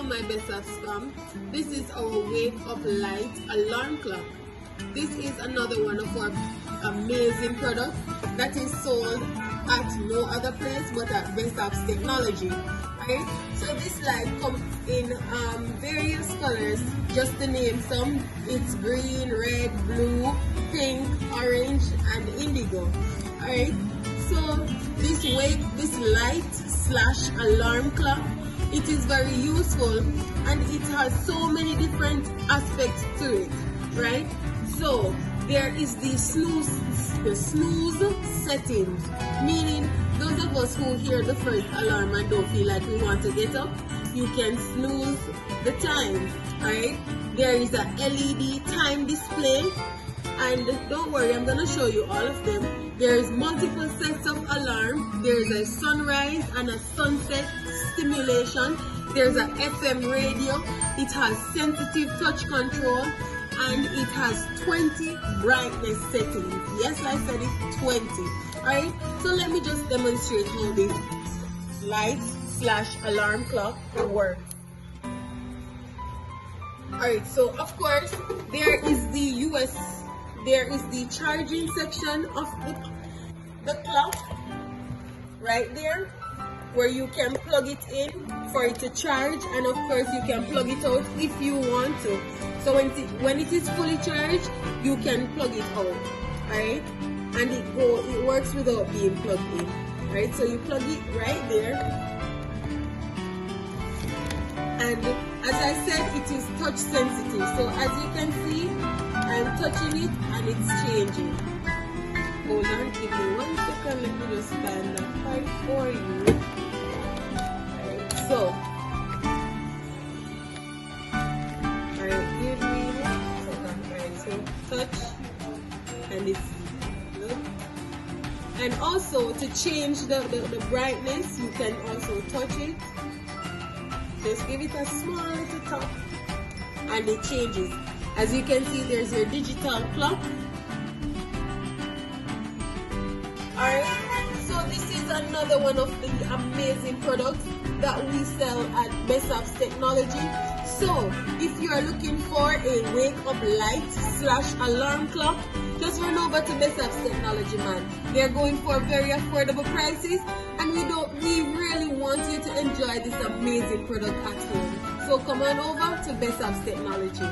my best of scam. This is our wake up light alarm clock. This is another one of our amazing products that is sold at no other place but at Best of Technology. Right? So this light comes in various colors, just to name some. It's green, red, blue, pink, orange, and indigo. Alright, so this light slash alarm clock, it is very useful and it has so many different aspects to it, right? So there is the snooze settings, meaning those of us who hear the first alarm and don't feel like we want to get up, you can snooze the time, right? There is a LED time display, and don't worry, I'm going to show you all of them. There's multiple sets of alarm. There's a sunrise and a sunset stimulation. There's an FM radio. It has sensitive touch control, and it has 20 brightness settings. Yes, I said it, 20. Alright, so let me just demonstrate how this light slash alarm clock works. Alright, so of course there is the charging section of the clock right there, where you can plug it in for it to charge, and of course you can plug it out if you want to. So when it is fully charged, you can plug it out, right? And it works without being plugged in, right? So you plug it right there, and as I said, it is touch sensitive. So as you can see, I'm touching it and it's changing. Hold on, give me 1 second. Let me just stand up right for you. Alright, so alright, give me 1 second. Alright, so touch, and it's good. And also to change the brightness, you can also touch it. Just give it a small little tap and it changes. As you can see, there's your digital clock. Alright, so this is another one of the amazing products that we sell at Best of Technology. So if you are looking for a wake up light slash alarm clock, just run over to Best of Technology, man. They're going for very affordable prices, and we really want you to enjoy this amazing product at home. So come on over to Best of Technology.